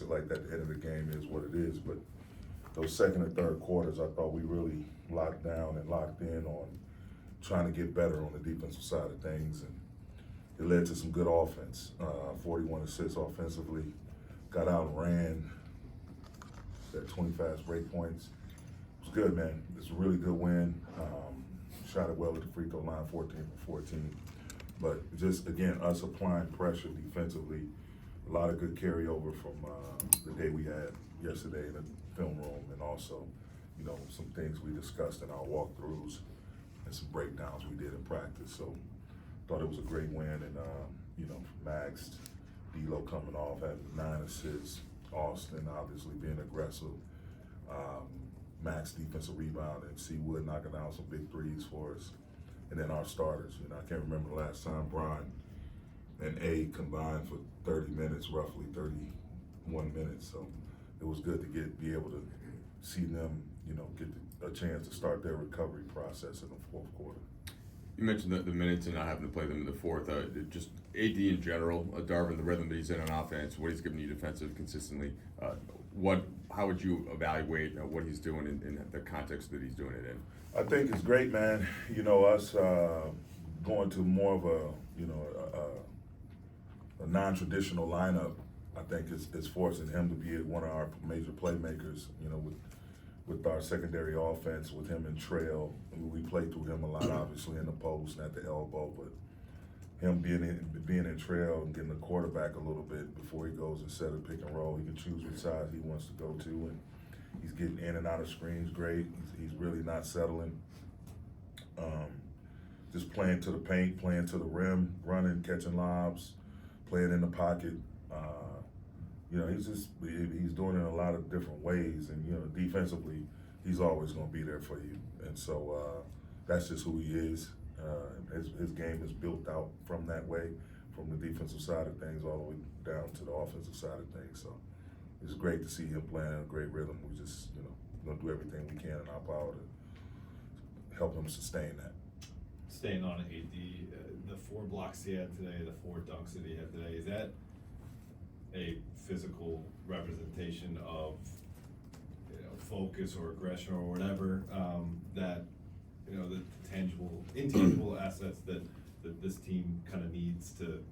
like that, the end of the game is what it is. But those second and third quarters, I thought we really locked down and locked in on trying to get better on the defensive side of things, and it led to some good offense. 41 assists offensively, got out and ran at 20 fast break points. It was good, man. It's a really good win. Shot it well at the free throw line, 14 for 14. But just, again, us applying pressure defensively, a lot of good carryover from the day we had yesterday in the film room, and also, some things we discussed in our walkthroughs and some breakdowns we did in practice. So thought it was a great win, and Max, D'Lo coming off, having 9 assists, Austin obviously being aggressive, Max defensive rebound, and C. Wood knocking down some big threes for us. And then our starters, I can't remember the last time Brian and A combined for 30 minutes, roughly 31 minutes. So it was good to be able to see them, get a chance to start their recovery process in the fourth quarter. You mentioned the minutes and not having to play them in the fourth. Just AD in general, Darvin, the rhythm that he's in on offense, what he's giving you defensive consistently. How would you evaluate what he's doing in the context that he's doing it in? I think it's great, man. Us going to more of a non-traditional lineup, I think is forcing him to be one of our major playmakers. With our secondary offense, with him and Trail, we play through him a lot, obviously in the post and at the elbow. But him being in Trail and getting the quarterback a little bit before he goes and set a pick and roll, he can choose which side he wants to go to, and he's getting in and out of screens great. He's really not settling. Just playing to the paint, playing to the rim, running, catching lobs, playing in the pocket. He's doing it in a lot of different ways, and defensively, he's always going to be there for you. And so that's just who he is. His game is built out from that way, from the defensive side of things all the way down to the offensive side of things. So it's great to see him playing in a great rhythm. We just, going to do everything we can in our power to help him sustain that. Staying on AD, the 4 blocks he had today, the 4 dunks that he had today, is that a physical representation of focus or aggression or whatever, that the intangible assets that this team kind of needs to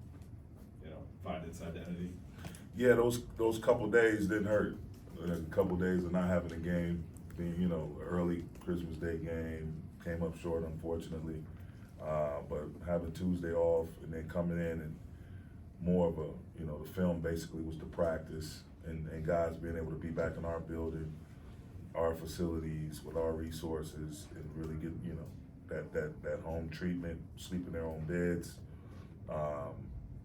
find its identity? Yeah, those couple days didn't hurt. A couple days of not having a game, being early Christmas Day game, came up short unfortunately, but having Tuesday off and then coming in and more of a the film basically was the practice, and guys being able to be back in our building, our facilities with our resources, and really get that home treatment, sleep in their own beds.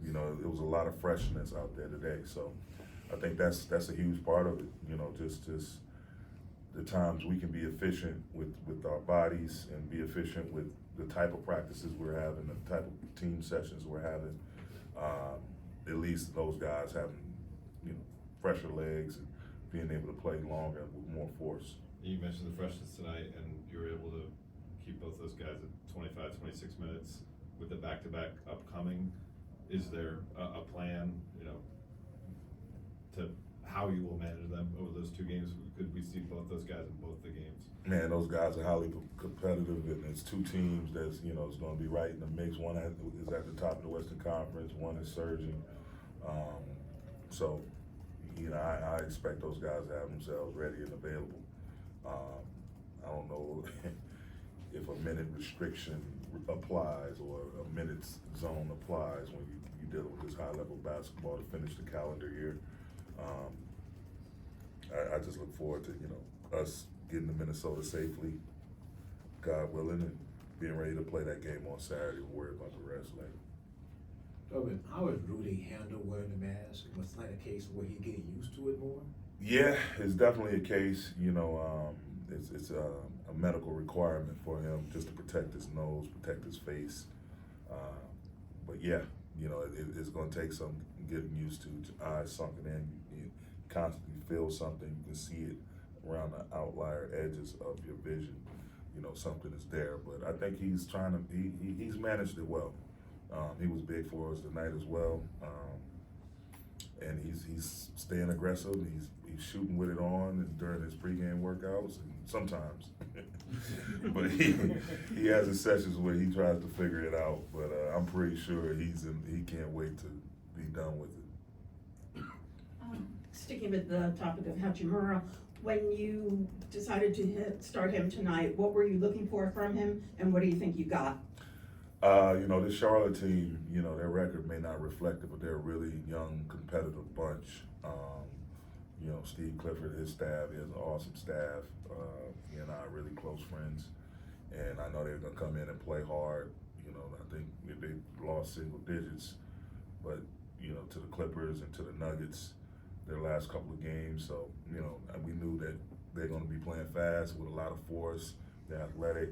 It was a lot of freshness out there today, so I think that's a huge part of it. Just the times we can be efficient with our bodies and be efficient with the type of practices we're having, the type of team sessions we're having. At least those guys having fresher legs and being able to play longer with more force. You mentioned the freshness tonight, and you were able to keep both those guys at 25, 26 minutes with the back-to-back upcoming. Is there a plan, to how you will manage them over those 2 games? Could we see both those guys in both the games? Man, those guys are highly competitive, and it's 2 teams that's is going to be right in the mix. One is at the top of the Western Conference, one is surging. So I expect those guys to have themselves ready and available. I don't know if a minute restriction applies or a minutes zone applies when you deal with this high-level basketball to finish the calendar year. I just look forward to us getting to Minnesota safely, God willing, and being ready to play that game on Saturday. We'll worry about the rest later. Darvin, how has Rudy handled wearing the mask? Was that a case where he's getting used to it more? Yeah, it's definitely a case. It's a medical requirement for him just to protect his nose, protect his face. But yeah, it's going to take some getting used to. Eyes sunken in, you constantly feel something. You can see it around the outlier edges of your vision. Something is there. But I think he's trying to. He's managed it well. He was big for us tonight as well. and he's staying aggressive. He's shooting with it on and during his pregame workouts, and sometimes. But he has his sessions where he tries to figure it out. But I'm pretty sure he can't wait to be done with it. Sticking with the topic of Hachimura, when you decided to start him tonight, what were you looking for from him, and what do you think you got? This Charlotte team, their record may not reflect it, but they're a really young, competitive bunch. Steve Clifford, his staff, he has an awesome staff. He and I are really close friends, and I know they're gonna come in and play hard. I think they lost single digits, but to the Clippers and to the Nuggets, their last couple of games. So we knew that they're gonna be playing fast with a lot of force. They're athletic.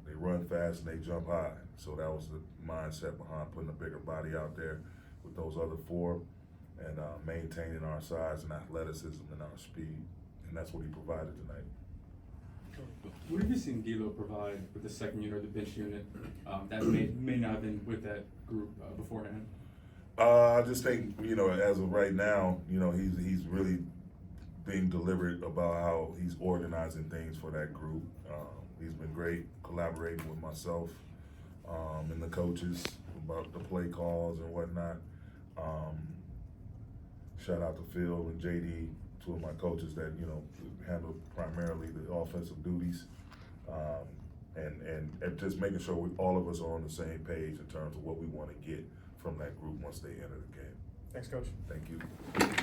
They run fast and they jump high. So that was the mindset behind putting a bigger body out there with those other four and maintaining our size and athleticism and our speed. And that's what he provided tonight. What have you seen D'Lo provide with the second unit or the bench unit that may not have been with that group beforehand? I just think, as of right now, he's really being deliberate about how he's organizing things for that group. He's been great collaborating with myself and the coaches about the play calls and whatnot. Shout out to Phil and JD, two of my coaches that, handle primarily the offensive duties. And just making sure all of us are on the same page in terms of what we want to get from that group once they enter the game. Thanks, Coach. Thank you.